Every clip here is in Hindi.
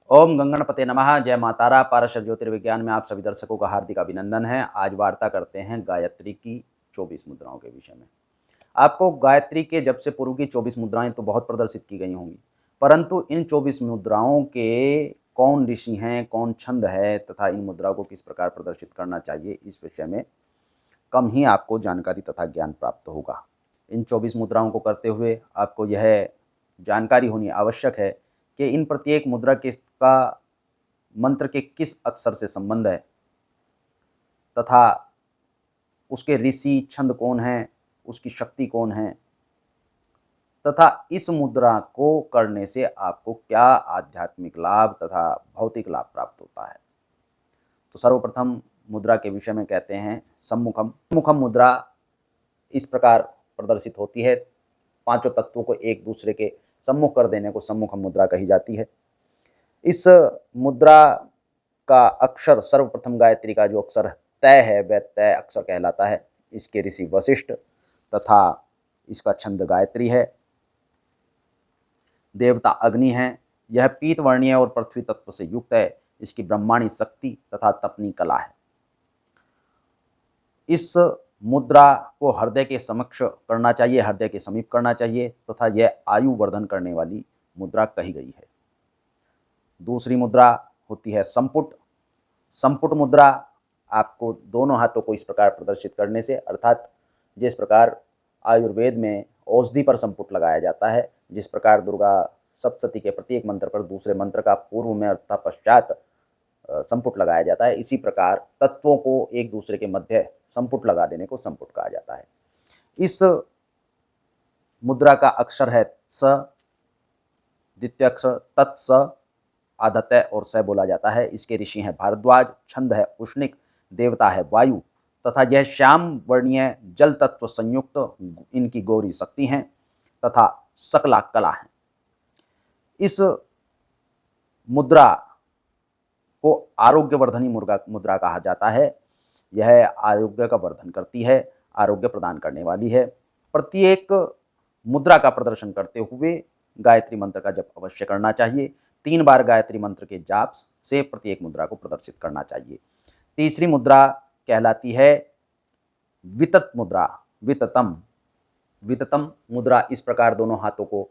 ओम गंगणपते नमः। जय मां तारा। पाराशर ज्योतिर्विज्ञान में आप सभी दर्शकों का हार्दिक अभिनंदन है। आज वार्ता करते हैं गायत्री की 24 मुद्राओं के विषय में। आपको गायत्री के जब से पूर्व की 24 मुद्राएं तो बहुत प्रदर्शित की गई होंगी, परंतु इन 24 मुद्राओं के कौन ऋषि हैं, कौन छंद है तथा इन मुद्राओं को किस प्रकार प्रदर्शित करना चाहिए, इस विषय में कम ही आपको जानकारी तथा ज्ञान प्राप्त होगा। इन 24 मुद्राओं को करते हुए आपको यह जानकारी होनी आवश्यक है कि इन प्रत्येक मुद्रा का मंत्र के किस अक्षर से संबंध है तथा उसके ऋषि छंद कौन है, उसकी शक्ति कौन है तथा इस मुद्रा को करने से आपको क्या आध्यात्मिक लाभ तथा भौतिक लाभ प्राप्त होता है। तो सर्वप्रथम मुद्रा के विषय में कहते हैं सम्मुखम। सम्मुखम मुद्रा इस प्रकार प्रदर्शित होती है। पांचों तत्वों को एक दूसरे के सम्मुख कर देने को सम्मुखम मुद्रा कही जाती है। इस मुद्रा का अक्षर सर्वप्रथम गायत्री का जो अक्षर तय है वह तय अक्षर कहलाता है। इसके ऋषि वशिष्ठ तथा इसका छंद गायत्री है। देवता अग्नि है। यह पीत वर्णीय और पृथ्वी तत्व से युक्त है। इसकी ब्रह्मांडी शक्ति तथा तपनी कला है। इस मुद्रा को हृदय के समक्ष करना चाहिए, हृदय के समीप करना चाहिए तथा यह आयु वर्धन करने वाली मुद्रा कही गई है। दूसरी मुद्रा होती है संपुट। संपुट मुद्रा आपको दोनों हाथों को इस प्रकार प्रदर्शित करने से, अर्थात जिस प्रकार आयुर्वेद में औषधि पर संपुट लगाया जाता है, जिस प्रकार दुर्गा सप्तशती के प्रत्येक मंत्र पर दूसरे मंत्र का पूर्व में अर्थात पश्चात संपुट लगाया जाता है, इसी प्रकार तत्वों को एक दूसरे के मध्य संपुट लगा देने को संपुट कहा जाता है। इस मुद्रा का अक्षर है स, द्वितीय अक्षर तत्स, आधत्य और स बोला जाता है। इसके ऋषि हैं भारद्वाज, छंद है उष्णिक, देवता है वायु तथा यह श्याम वर्णीय जल तत्व संयुक्त इनकी गौरी शक्ति हैं तथा सकला कला है। इस मुद्रा को आरोग्यवर्धनी मुद्रा कहा जाता है। यह आरोग्य का वर्धन करती है, आरोग्य प्रदान करने वाली है। प्रत्येक मुद्रा का प्रदर्शन करते हुए गायत्री मंत्र का जप अवश्य करना चाहिए। 3 बार गायत्री मंत्र के जाप से प्रत्येक मुद्रा को प्रदर्शित करना चाहिए। तीसरी मुद्रा कहलाती है वितत मुद्रा। विततम विततम मुद्रा इस प्रकार दोनों हाथों को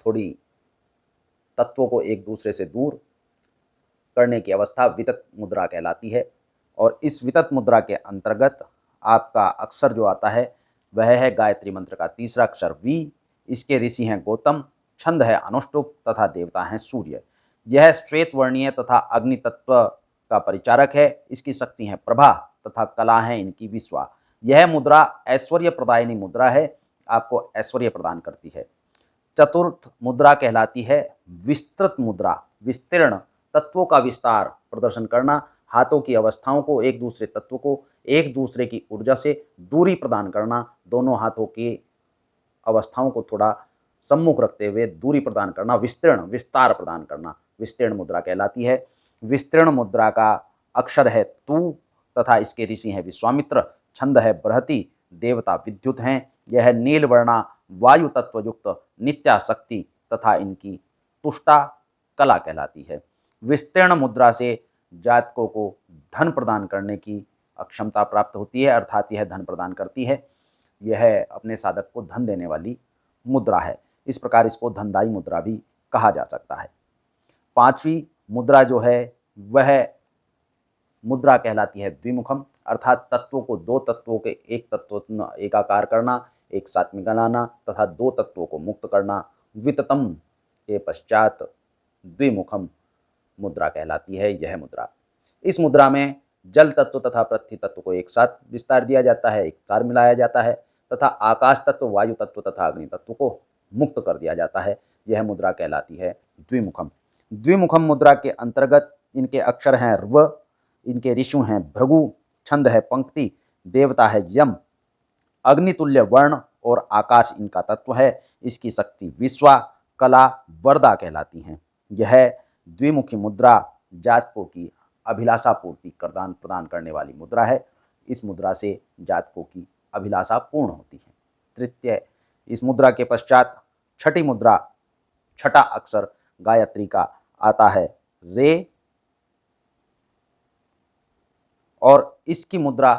थोड़ी तत्वों को एक दूसरे से दूर करने की अवस्था वितत मुद्रा कहलाती है। और इस वितत मुद्रा के अंतर्गत आपका अक्षर जो आता है वह है गायत्री मंत्र का तीसरा अक्षर वी। इसके ऋषि हैं गौतम, छंद है अनुष्टुप तथा देवता हैं सूर्य। यह श्वेत वर्णीय तथा अग्नि तत्व का परिचारक है। इसकी शक्ति है प्रभा तथा कला है इनकी विश्वा। यह मुद्रा ऐश्वर्य प्रदायिनी मुद्रा है, आपको ऐश्वर्य प्रदान करती है। चतुर्थ मुद्रा कहलाती है विस्तृत मुद्रा। विस्तीर्ण तत्वों का विस्तार प्रदर्शन करना, हाथों की अवस्थाओं को एक दूसरे तत्व को एक दूसरे की ऊर्जा से दूरी प्रदान करना, दोनों हाथों की अवस्थाओं को थोड़ा सम्मुख रखते हुए दूरी प्रदान करना, विस्तीर्ण विस्तार प्रदान करना विस्तीर्ण मुद्रा कहलाती है। विस्तीर्ण मुद्रा का अक्षर है तू तथा इसके ऋषि हैं विश्वामित्र, छंद है बृहति, देवता विद्युत हैं। यह नीलवर्णा वायु तत्व युक्त नित्या शक्ति तथा इनकी तुष्टा कला कहलाती है। विस्तीर्ण मुद्रा से जातकों को धन प्रदान करने की अक्षमता प्राप्त होती है, अर्थात यह धन प्रदान करती है। यह अपने साधक को धन देने वाली मुद्रा है। इस प्रकार इसको धनदायी मुद्रा भी कहा जा सकता है। पांचवी मुद्रा जो है वह मुद्रा कहलाती है द्विमुखम, अर्थात तत्वों को दो तत्वों के एक तत्व एकाकार करना, एक साथ में गलाना तथा दो तत्वों को मुक्त करना। विततम के पश्चात द्विमुखम मुद्रा कहलाती है यह मुद्रा। इस मुद्रा में जल तत्व तथा पृथ्वी तत्व को एक साथ विस्तार दिया जाता है, एक साथ मिलाया जाता है तथा आकाश तत्व, वायु तत्व तथा अग्नि तत्व को मुक्त कर दिया जाता है। यह मुद्रा कहलाती है द्विमुखम। द्विमुखम मुद्रा के अंतर्गत इनके अक्षर हैं र्व, इनके ऋषु हैं भृगु, छंद है पंक्ति, देवता है यम, अग्नितुल्य वर्ण और आकाश इनका तत्व है। इसकी शक्ति विश्वा, कला, वरदा कहलाती हैं। यह द्विमुखी मुद्रा जातकों की अभिलाषा पूर्ति प्रदान करने वाली मुद्रा है। इस मुद्रा से जातकों की अभिलाषा पूर्ण होती है। तृतीय, इस मुद्रा के पश्चात छठी मुद्रा, छठा अक्षर गायत्री का आता है रे, और इसकी मुद्रा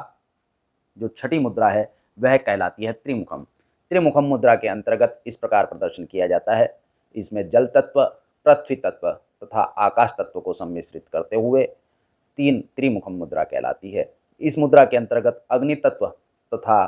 जो छठी मुद्रा है वह कहलाती है त्रिमुखम। त्रिमुखम मुद्रा के अंतर्गत इस प्रकार प्रदर्शन किया जाता है। इसमें जल तत्व, पृथ्वी तत्व तथा आकाश तत्व को सम्मिश्रित करते हुए तीन त्रिमुखम मुद्रा कहलाती है। इस मुद्रा के अंतर्गत अग्नि तत्व तथा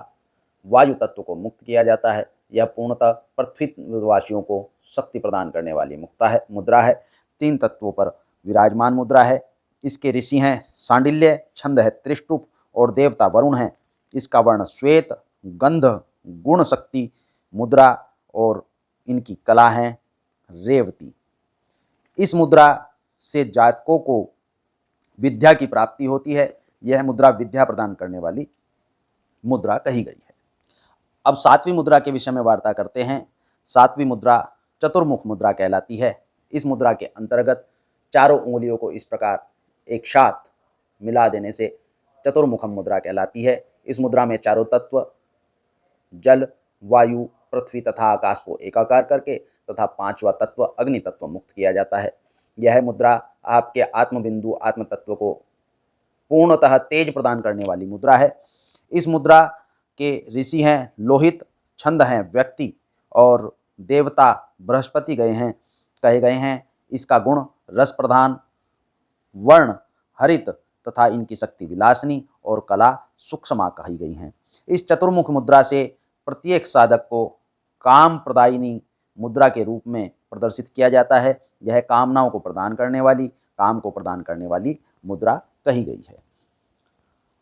वायु तत्व को मुक्त किया जाता है। यह पूर्णतः पृथ्वीवासियों को शक्ति प्रदान करने वाली मुद्रा है। तीन तत्वों पर विराजमान मुद्रा है। इसके ऋषि हैं सांडिल्य, छंद है त्रिष्टुप और देवता वरुण हैं। इसका वर्ण श्वेत, गंध, गुण शक्ति मुद्रा और इनकी कला है रेवती। इस मुद्रा से जातकों को विद्या की प्राप्ति होती है। यह मुद्रा विद्या प्रदान करने वाली मुद्रा कही गई है। अब सातवीं मुद्रा के विषय में वार्ता करते हैं। सातवीं मुद्रा चतुर्मुख मुद्रा कहलाती है। इस मुद्रा के अंतर्गत चारों उंगलियों को इस प्रकार एक साथ मिला देने से चतुर्मुखम मुद्रा कहलाती है। इस मुद्रा में चारों तत्व जल, वायु, पृथ्वी तथा आकाश को एकाकार करके तथा पांचवा तत्व अग्नि तत्व मुक्त किया जाता है। यह मुद्रा आपके आत्मबिंदु आत्म तत्व को पूर्णतः तेज प्रदान करने वाली मुद्रा है। इस मुद्रा के ऋषि हैं लोहित, छंद हैं व्यक्ति और देवता बृहस्पति कहे गए हैं। इसका गुण रस प्रधान, वर्ण हरित तथा इनकी शक्ति विलासिनी और कला सूक्ष्मा कही गई हैं। इस चतुर्मुख मुद्रा से प्रत्येक साधक को काम प्रदायिनी मुद्रा के रूप में प्रदर्शित किया जाता है। यह कामनाओं को प्रदान करने वाली, काम को प्रदान करने वाली मुद्रा कही गई है।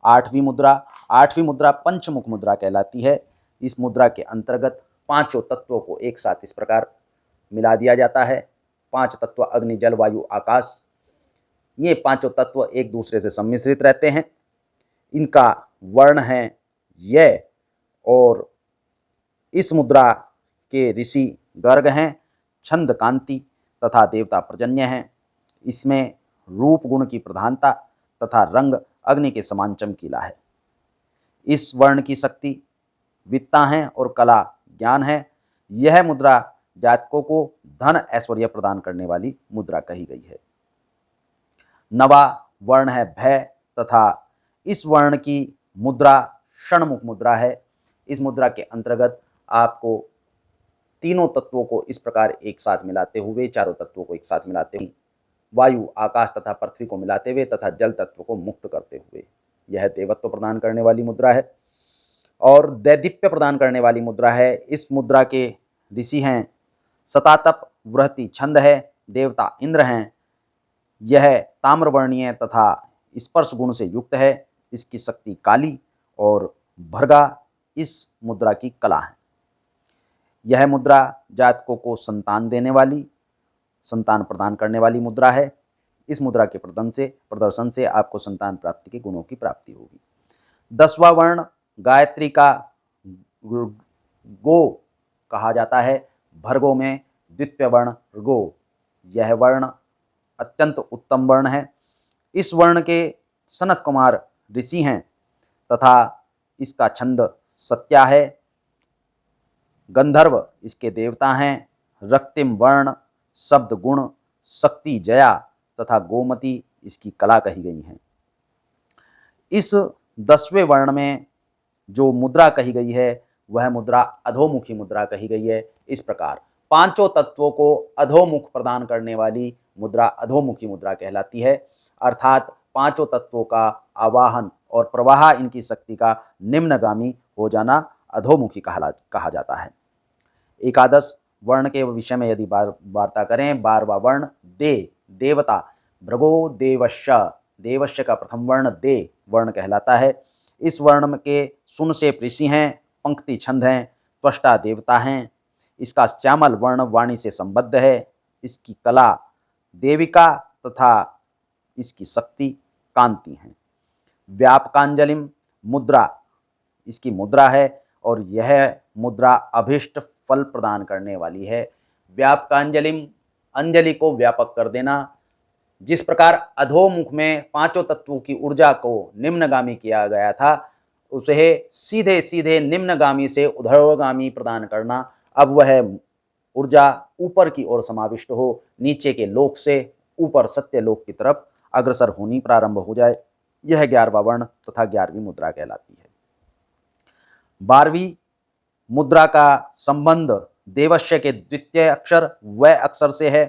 आठवीं मुद्रा पंचमुख मुद्रा कहलाती है। इस मुद्रा के अंतर्गत पांचों तत्वों को एक साथ इस प्रकार मिला दिया जाता है। पांच तत्व अग्नि, जल, वायु, आकाश, ये पांचों तत्व एक दूसरे से सम्मिश्रित रहते हैं। इनका वर्ण है यह, और इस मुद्रा के ऋषि गर्ग हैं, छंद कांति तथा देवता पर्जन्य हैं। इसमें रूप गुण की प्रधानता तथा रंग अग्नि के समान चमकीला है। इस वर्ण की शक्ति वित्ता है और कला ज्ञान है। यह मुद्रा जातकों को धन ऐश्वर्य प्रदान करने वाली मुद्रा कही गई है। नवा वर्ण है भय तथा इस वर्ण की मुद्रा षणमुख मुद्रा है। इस मुद्रा के अंतर्गत आपको तीनों तत्वों को इस प्रकार एक साथ मिलाते हुए, चारों तत्वों को एक साथ मिलाते हुए, वायु, आकाश तथा पृथ्वी को मिलाते हुए तथा जल तत्व को मुक्त करते हुए यह देवत्व प्रदान करने वाली मुद्रा है और दैदीप्य प्रदान करने वाली मुद्रा है। इस मुद्रा के ऋषि हैं सतातप, वृहति छंद है, देवता इंद्र हैं। यह ताम्रवर्णीय तथा स्पर्श गुण से युक्त है। इसकी शक्ति काली और भर्गा इस मुद्रा की कला है। यह मुद्रा जातकों को संतान देने वाली, संतान प्रदान करने वाली मुद्रा है। इस मुद्रा के प्रदर्शन से आपको संतान प्राप्ति के गुणों की प्राप्ति होगी। 10वां वर्ण गायत्री का गो कहा जाता है। भर्गो में द्वितीय वर्ण गो। यह वर्ण अत्यंत उत्तम वर्ण है। इस वर्ण के सनत कुमार ऋषि हैं तथा इसका छंद सत्या है। गंधर्व इसके देवता हैं। रक्तिम वर्ण, शब्द गुण, शक्ति जया तथा गोमती इसकी कला कही गई हैं। इस 10वें वर्ण में जो मुद्रा कही गई है वह मुद्रा अधोमुखी मुद्रा कही गई है। इस प्रकार पांचों तत्वों को अधोमुख प्रदान करने वाली मुद्रा अधोमुखी मुद्रा कहलाती है। अर्थात पांचों तत्वों का आवाहन और प्रवाह इनकी शक्ति का निम्नगामी हो जाना अधोमुखी कहा जाता है। एकादश वर्ण के विषय में यदि वार्ता करें, 12वां वर्ण दे, देवता, भृगो देवश्य, देवश्य का प्रथम वर्ण दे वर्ण कहलाता है। इस वर्ण के सुन से ऋषि हैं, पंक्ति छंद हैं, त्वष्टा देवता हैं। इसका श्यामल वर्ण वाणी से संबद्ध है। इसकी कला देविका तथा इसकी शक्ति कांति है। व्यापकांजलिम मुद्रा इसकी मुद्रा है और यह मुद्रा अभिष्ट फल प्रदान करने वाली है। व्यापकांजलिम, अंजलि को व्यापक कर देना। जिस प्रकार अधोमुख में पांचों तत्वों की ऊर्जा को निम्नगामी किया गया था, उसे सीधे सीधे निम्नगामी से ऊर्ध्वगामी प्रदान करना। अब वह ऊर्जा ऊपर की ओर समाविष्ट हो, नीचे के लोक से ऊपर सत्यलोक की तरफ अग्रसर होनी प्रारंभ हो जाए, यह 11वां वर्ण तथा 11वीं मुद्रा कहलाती है। 12वीं मुद्रा का संबंध देवस्य के द्वितीय अक्षर व अक्षर से है।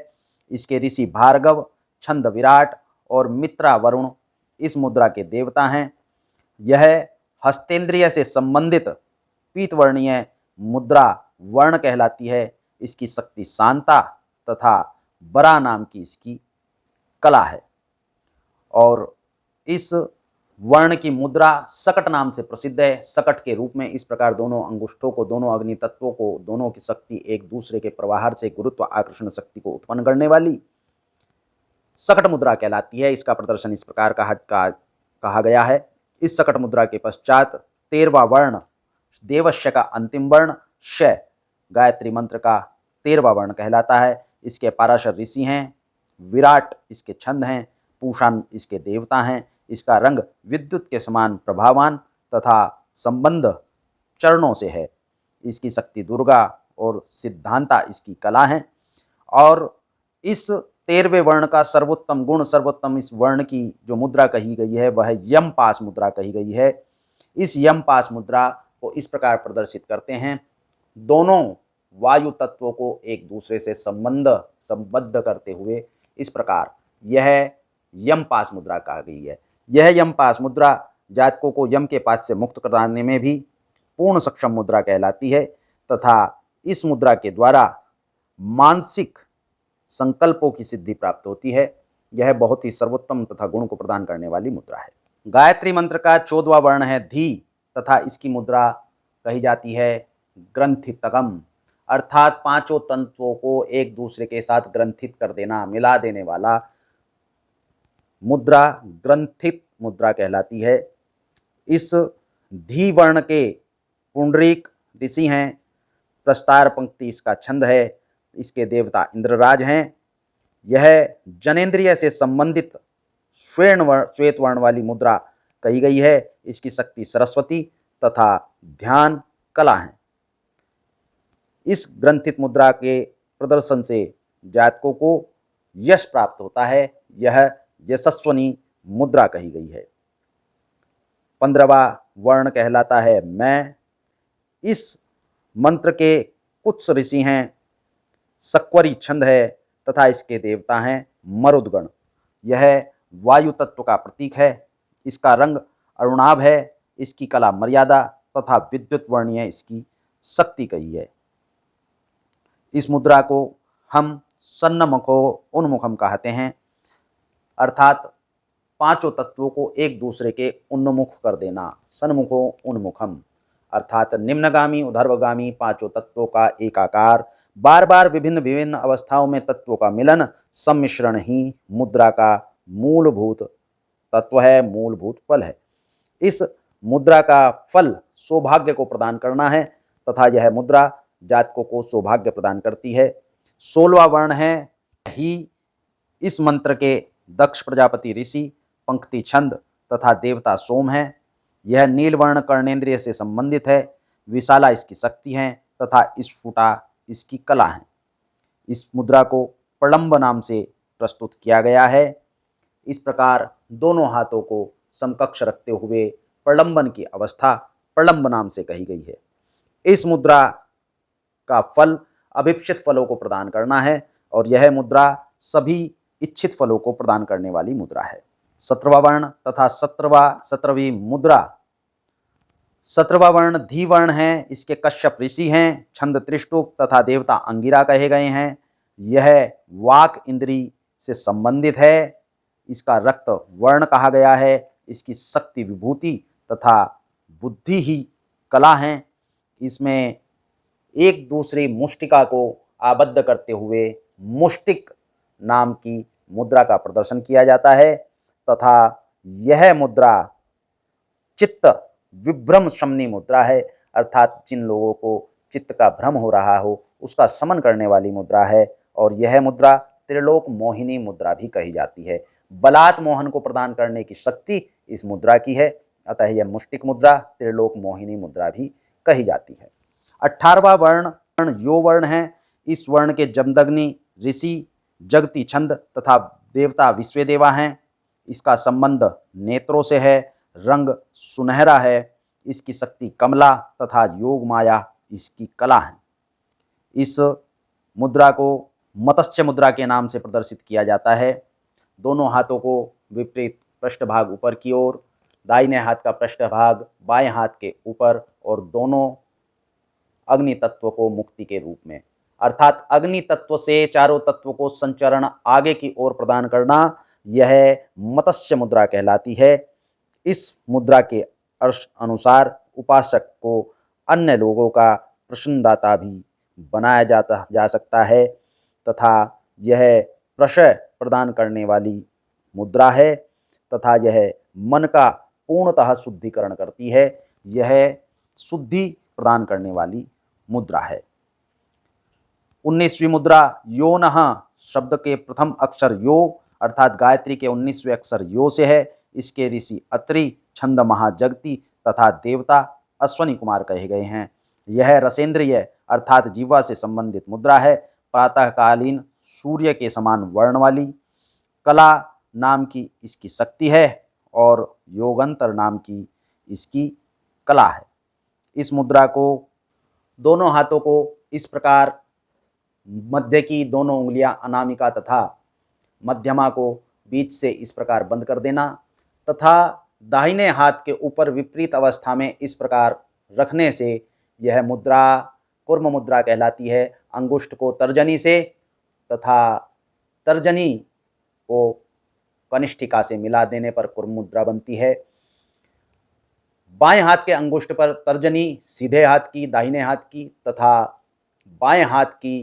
इसके ऋषि भार्गव, छंद विराट और मित्रा वरुण इस मुद्रा के देवता हैं। यह हस्तेंद्रिय से संबंधित पीतवर्णीय मुद्रा वर्ण कहलाती है। इसकी शक्ति शांता तथा बरा नाम की इसकी कला है और इस वर्ण की मुद्रा सकट नाम से प्रसिद्ध है। सकट के रूप में इस प्रकार दोनों अंगुष्ठों को, दोनों अग्नि तत्वों को, दोनों की शक्ति एक दूसरे के प्रवाहर से गुरुत्व आकर्षण शक्ति को उत्पन्न करने वाली सकट मुद्रा कहलाती है। इसका प्रदर्शन इस प्रकार कहा गया है। इस सकट मुद्रा के पश्चात 13वां वर्ण देवस्य का अंतिम वर्ण श गायत्री मंत्र का 13वां वर्ण कहलाता है। इसके पाराशर ऋषि हैं, विराट इसके छंद हैं, पूषाण इसके देवता हैं। इसका रंग विद्युत के समान प्रभावान तथा संबंध चरणों से है। इसकी शक्ति दुर्गा और सिद्धांता इसकी कला है और इस 13वें वर्ण का सर्वोत्तम गुण, सर्वोत्तम इस वर्ण की जो मुद्रा कही गई है वह यम पास मुद्रा कही गई है। इस यम पास मुद्रा को इस प्रकार प्रदर्शित करते हैं, दोनों वायु तत्वों को एक दूसरे से संबद्ध करते हुए इस प्रकार यह यम पास मुद्रा कहा गई है। यह यम पास मुद्रा जातकों को यम के पास से मुक्त कराने में भी पूर्ण सक्षम मुद्रा कहलाती है तथा इस मुद्रा के द्वारा मानसिक संकल्पों की सिद्धि प्राप्त होती है। यह बहुत ही सर्वोत्तम तथा गुण को प्रदान करने वाली मुद्रा है। गायत्री मंत्र का 14वां वर्ण है धी तथा इसकी मुद्रा कही जाती है ग्रंथितकम, अर्थात पांचों तंत्वों को एक दूसरे के साथ ग्रंथित कर देना, मिला देने वाला मुद्रा ग्रंथित मुद्रा कहलाती है। इस धी वर्ण के पुंडरीक ऋषि हैं, प्रस्तार पंक्ति इसका छंद है, इसके देवता इंद्रराज हैं। यह जनेन्द्रिय से संबंधित श्वेत वर्ण वाली मुद्रा कही गई है। इसकी शक्ति सरस्वती तथा ध्यान कला है। इस ग्रंथित मुद्रा के प्रदर्शन से जातकों को यश प्राप्त होता है। यह यशस्वनी मुद्रा कही गई है। 15वां वर्ण कहलाता है मैं। इस मंत्र के कुछ ऋषि हैं, सक्वरी छंद है तथा इसके देवता हैं मरुदगण। यह वायु तत्व का प्रतीक है। इसका रंग अरुणाभ है। इसकी कला मर्यादा तथा विद्युत वर्णीय इसकी शक्ति कही है। इस मुद्रा को हम सन्नमुखो उन्मुखम कहते हैं, अर्थात पांचों तत्वों को एक दूसरे के उन्मुख कर देना। सन्मुखो उन्मुखम अर्थात निम्नगामी ऊर्ध्वगामी पांचों तत्वों का एकाकार, बार बार विभिन्न विभिन्न अवस्थाओं में तत्वों का मिलन, सम्मिश्रण ही मुद्रा का मूलभूत तत्व है, मूलभूत फल है। इस मुद्रा का फल सौभाग्य को प्रदान करना है तथा यह मुद्रा जातकों को सौभाग्य प्रदान करती है। 16वां वर्ण है ही। इस मंत्र के दक्ष प्रजापति ऋषि, पंक्ति छंद तथा देवता सोम है। यह नीलवर्ण कर्णेंद्रिय से संबंधित है। विशाला इसकी शक्ति है तथा स्फुटा इसकी कला है। इस मुद्रा को प्रलंब नाम से प्रस्तुत किया गया है। इस प्रकार दोनों हाथों को समकक्ष रखते हुए प्रलंबन की अवस्था प्रलंब नाम से कही गई है। इस मुद्रा का फल अभिप्सित फलों को प्रदान करना है और यह मुद्रा सभी इच्छित फलों को प्रदान करने वाली मुद्रा है। 17वां वर्ण तथा 17वीं मुद्रा। 17वां वर्ण धी वर्ण है। इसके कश्यप ऋषि हैं, छंद त्रिष्टुप तथा देवता अंगिरा कहे गए हैं। यह वाक इंद्री से संबंधित है। इसका रक्त वर्ण कहा गया है। इसकी शक्ति विभूति तथा बुद्धि ही कला है। इसमें एक दूसरी मुष्टिका को आबद्ध करते हुए मुष्टिक नाम की मुद्रा का प्रदर्शन किया जाता है तथा यह मुद्रा चित्त विभ्रम शमनी मुद्रा है, अर्थात जिन लोगों को चित्त का भ्रम हो रहा हो उसका शमन करने वाली मुद्रा है। और यह मुद्रा त्रिलोक मोहिनी मुद्रा भी कही जाती है। बलात् मोहन को प्रदान करने की शक्ति इस मुद्रा की है, अतः यह मुष्टिक मुद्रा त्रिलोक मोहिनी मुद्रा भी कही जाती है। 18वां वर्ण यो वर्ण है। इस वर्ण के जमदग्नि ऋषि, जगती छंद तथा देवता विश्वदेवा हैं। इसका संबंध नेत्रों से है, रंग सुनहरा है, इसकी शक्ति कमला तथा योग माया इसकी कला है। इस मुद्रा को मत्स्य मुद्रा के नाम से प्रदर्शित किया जाता है। दोनों हाथों को विपरीत पृष्ठभाग ऊपर की ओर, दाहिने हाथ का पृष्ठभाग बाएं हाथ के ऊपर और दोनों अग्नि तत्व को मुक्ति के रूप में, अर्थात अग्नि तत्व से चारों तत्व को संचरण आगे की ओर प्रदान करना, यह मत्स्य मुद्रा कहलाती है। इस मुद्रा के अनुसार उपासक को अन्य लोगों का प्रसन्नदाता भी बनाया जा सकता है तथा यह प्रशय प्रदान करने वाली मुद्रा है तथा यह मन का पूर्णतः शुद्धिकरण करती है। यह शुद्धि प्रदान करने वाली मुद्रा है। 19वीं मुद्रा योनः शब्द के प्रथम अक्षर यो अर्थात गायत्री के 19वें अक्षर यो से है। इसके ऋषि अत्रि, छंद महाजगती तथा देवता अश्वनी कुमार कहे गए हैं। यह रसेंद्रिय अर्थात जीवा से संबंधित मुद्रा है। प्रातःकालीन सूर्य के समान वर्ण वाली, कला नाम की इसकी शक्ति है और योगंतर नाम की इसकी कला है। इस मुद्रा को दोनों हाथों को इस प्रकार मध्य की दोनों उंगलियां अनामिका तथा मध्यमा को बीच से इस प्रकार बंद कर देना तथा दाहिने हाथ के ऊपर विपरीत अवस्था में इस प्रकार रखने से यह मुद्रा कूर्म मुद्रा कहलाती है। अंगुष्ठ को तर्जनी से तथा तर्जनी को कनिष्ठिका से मिला देने पर कूर्म मुद्रा बनती है। बाएं हाथ के अंगुष्ठ पर तर्जनी सीधे हाथ की दाहिने हाथ की तथा बाएं हाथ की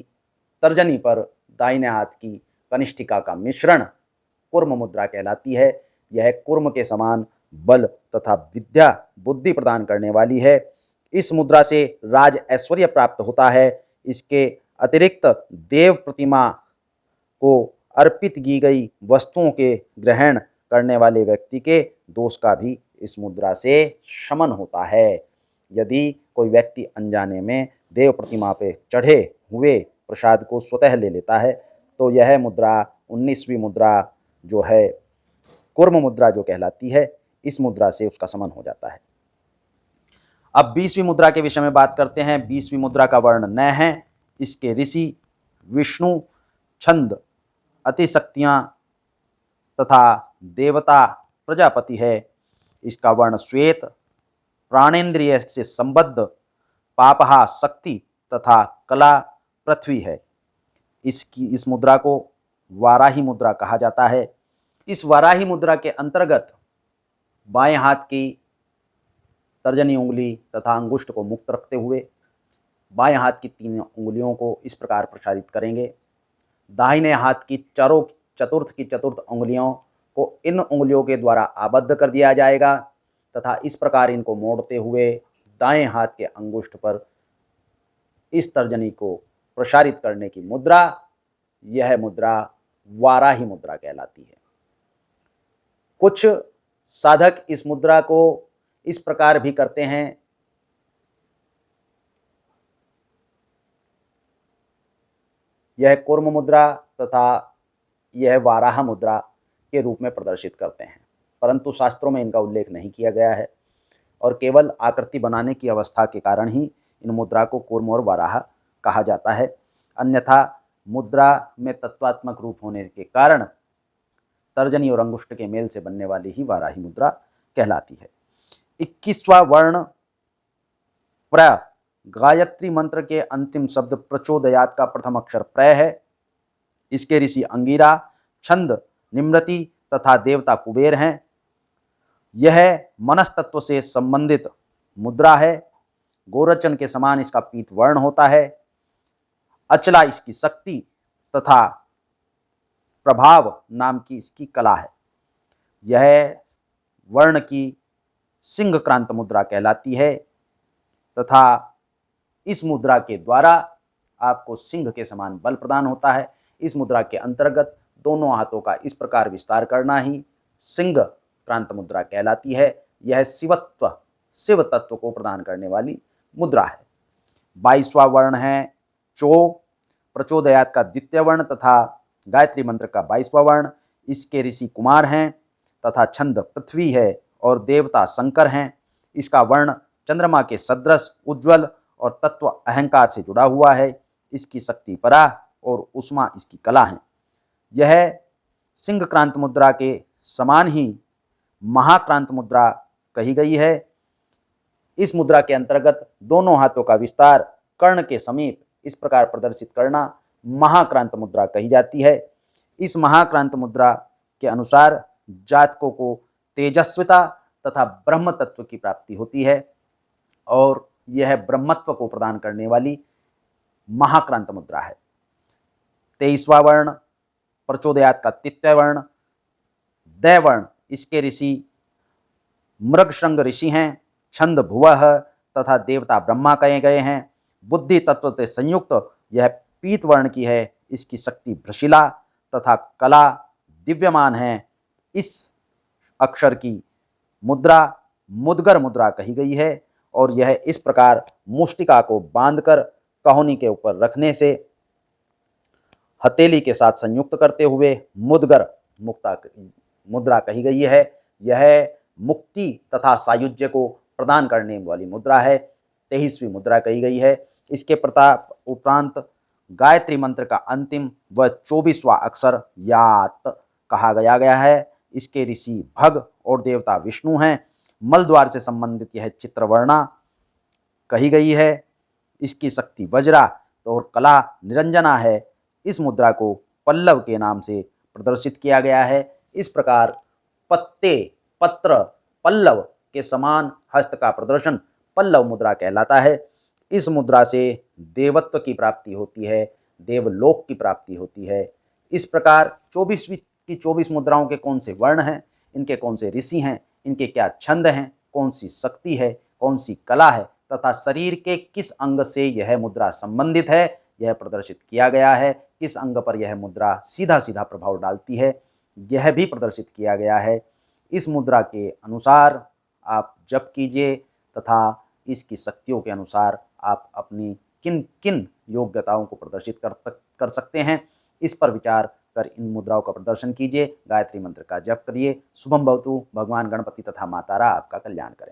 तर्जनी पर दाहिने हाथ की कनिष्ठिका का मिश्रण कूर्म मुद्रा कहलाती है। यह कूर्म के समान बल तथा विद्या बुद्धि प्रदान करने वाली है। इस मुद्रा से राज ऐश्वर्य प्राप्त होता है। इसके अतिरिक्त देव प्रतिमा को अर्पित की गई वस्तुओं के ग्रहण करने वाले व्यक्ति के दोष का भी इस मुद्रा से शमन होता है। यदि कोई व्यक्ति अनजाने में देव प्रतिमा पे चढ़े हुए प्रसाद को स्वतः ले लेता है तो यह मुद्रा 19वीं मुद्रा जो है कूर्म मुद्रा जो कहलाती है, इस मुद्रा से उसका शमन हो जाता है। अब 20वीं मुद्रा के विषय में बात करते हैं। 20वीं मुद्रा का वर्ण न है। इसके ऋषि विष्णु, छंद अतिशक्तियाँ तथा देवता प्रजापति है। इसका वर्ण श्वेत, प्राणेंद्रिय से संबद्ध, पापहा शक्ति तथा कला पृथ्वी है। इस मुद्रा को वाराही मुद्रा कहा जाता है। इस वाराही मुद्रा के अंतर्गत बाएं हाथ की तर्जनी उंगली तथा अंगुष्ठ को मुक्त रखते हुए बाएं हाथ की 3 उंगलियों को इस प्रकार प्रसारित करेंगे। दाहिने हाथ की चतुर्थ उंगलियों को इन उंगलियों के द्वारा आबद्ध कर दिया जाएगा तथा इस प्रकार इनको मोड़ते हुए दाएं हाथ के अंगुष्ठ पर इस तर्जनी को प्रसारित करने की मुद्रा, यह मुद्रा वाराही मुद्रा कहलाती है। कुछ साधक इस मुद्रा को इस प्रकार भी करते हैं। यह कूर्म मुद्रा तथा यह वाराह मुद्रा के रूप में प्रदर्शित करते हैं, परंतु शास्त्रों में इनका उल्लेख नहीं किया गया है और केवल आकृति बनाने की अवस्था के कारण ही इन मुद्रा को कूर्म और वाराह कहा जाता है। अन्यथा मुद्रा में तत्वात्मक रूप होने के कारण तर्जनी और अंगुष्ठ के मेल से बनने वाली ही वाराही मुद्रा कहलाती है। 21वां वर्ण प्र, गायत्री मंत्र के अंतिम शब्द प्रचोदयात का प्रथम अक्षर प्र है। इसके ऋषि अंगिरा, छंद निम्रति तथा देवता कुबेर हैं। यह मनस्तत्व से संबंधित मुद्रा है। गोरचन के समान इसका पीत वर्ण होता है। अचला इसकी शक्ति तथा प्रभाव नाम की इसकी कला है। यह वर्ण की सिंह क्रांत मुद्रा कहलाती है तथा इस मुद्रा के द्वारा आपको सिंह के समान बल प्रदान होता है। इस मुद्रा के अंतर्गत दोनों हाथों का इस प्रकार विस्तार करना ही सिंह क्रांत मुद्रा कहलाती है। यह शिव तत्व को प्रदान करने वाली मुद्रा है। 22वां वर्ण है चो, प्रचोदयात का द्वितीय वर्ण तथा गायत्री मंत्र का 22वां वर्ण। इसके ऋषि कुमार हैं तथा छंद पृथ्वी है और देवता शंकर हैं। इसका वर्ण चंद्रमा के सदृश उज्ज्वल और तत्व अहंकार से जुड़ा हुआ है। इसकी शक्ति परा और उष्मा इसकी कला है। यह सिंह क्रांत मुद्रा के समान ही महाक्रांत मुद्रा कही गई है। इस मुद्रा के अंतर्गत दोनों हाथों का विस्तार कर्ण के समीप इस प्रकार प्रदर्शित करना महाक्रांत मुद्रा कही जाती है। इस महाक्रांत मुद्रा के अनुसार जातकों को तेजस्विता तथा ब्रह्म तत्व की प्राप्ति होती है और यह ब्रह्मत्व को प्रदान करने वाली महाक्रांत मुद्रा है। 23वां वर्ण प्रचोदयात का तृतीय वर्ण दै वर्ण, इसके ऋषि मृगशृंग ऋषि हैं। छंद भुवः तथा देवता ब्रह्मा कहे गए हैं। बुद्धि तत्व से संयुक्त यह पीत वर्ण की है। इसकी शक्ति भ्रशिला तथा कला दिव्यमान है। इस अक्षर की मुद्रा मुद्गर मुद्रा कही गई है और यह इस प्रकार मुष्टिका को बांधकर कहोनी के ऊपर रखने से हथेली के साथ संयुक्त करते हुए मुद्गर मुद्रा कही गई है। यह मुक्ति तथा सायुज्य को प्रदान करने वाली मुद्रा है। 23वीं मुद्रा कही गई है। इसके प्रताप उपरांत गायत्री मंत्र का अंतिम व 24वां अक्षर यात कहा गया है। इसके ऋषि भग और देवता विष्णु हैं। मल द्वार से संबंधित यह चित्रवर्णा कही गई है। इसकी शक्ति वज्रा और कला निरंजना है। इस मुद्रा को पल्लव के नाम से प्रदर्शित किया गया है। इस प्रकार पत्ते पत्र पल्लव के समान हस्त का प्रदर्शन पल्लव मुद्रा कहलाता है। इस मुद्रा से देवत्व की प्राप्ति होती है, देवलोक की प्राप्ति होती है। इस प्रकार 24वीं की 24 मुद्राओं के कौन से वर्ण हैं, इनके कौन से ऋषि हैं, इनके क्या छंद हैं, कौन सी शक्ति है, कौन सी कला है तथा शरीर के किस अंग से यह मुद्रा संबंधित है, यह प्रदर्शित किया गया है। किस अंग पर यह मुद्रा सीधा सीधा प्रभाव डालती है, यह भी प्रदर्शित किया गया है। इस मुद्रा के अनुसार आप जप कीजिए तथा इसकी शक्तियों के अनुसार आप अपनी किन किन योग्यताओं को प्रदर्शित कर सकते हैं, इस पर विचार कर इन मुद्राओं का प्रदर्शन कीजिए। गायत्री मंत्र का जप करिए। शुभम भवतु। भगवान गणपति तथा मातारा आपका कल्याण करें।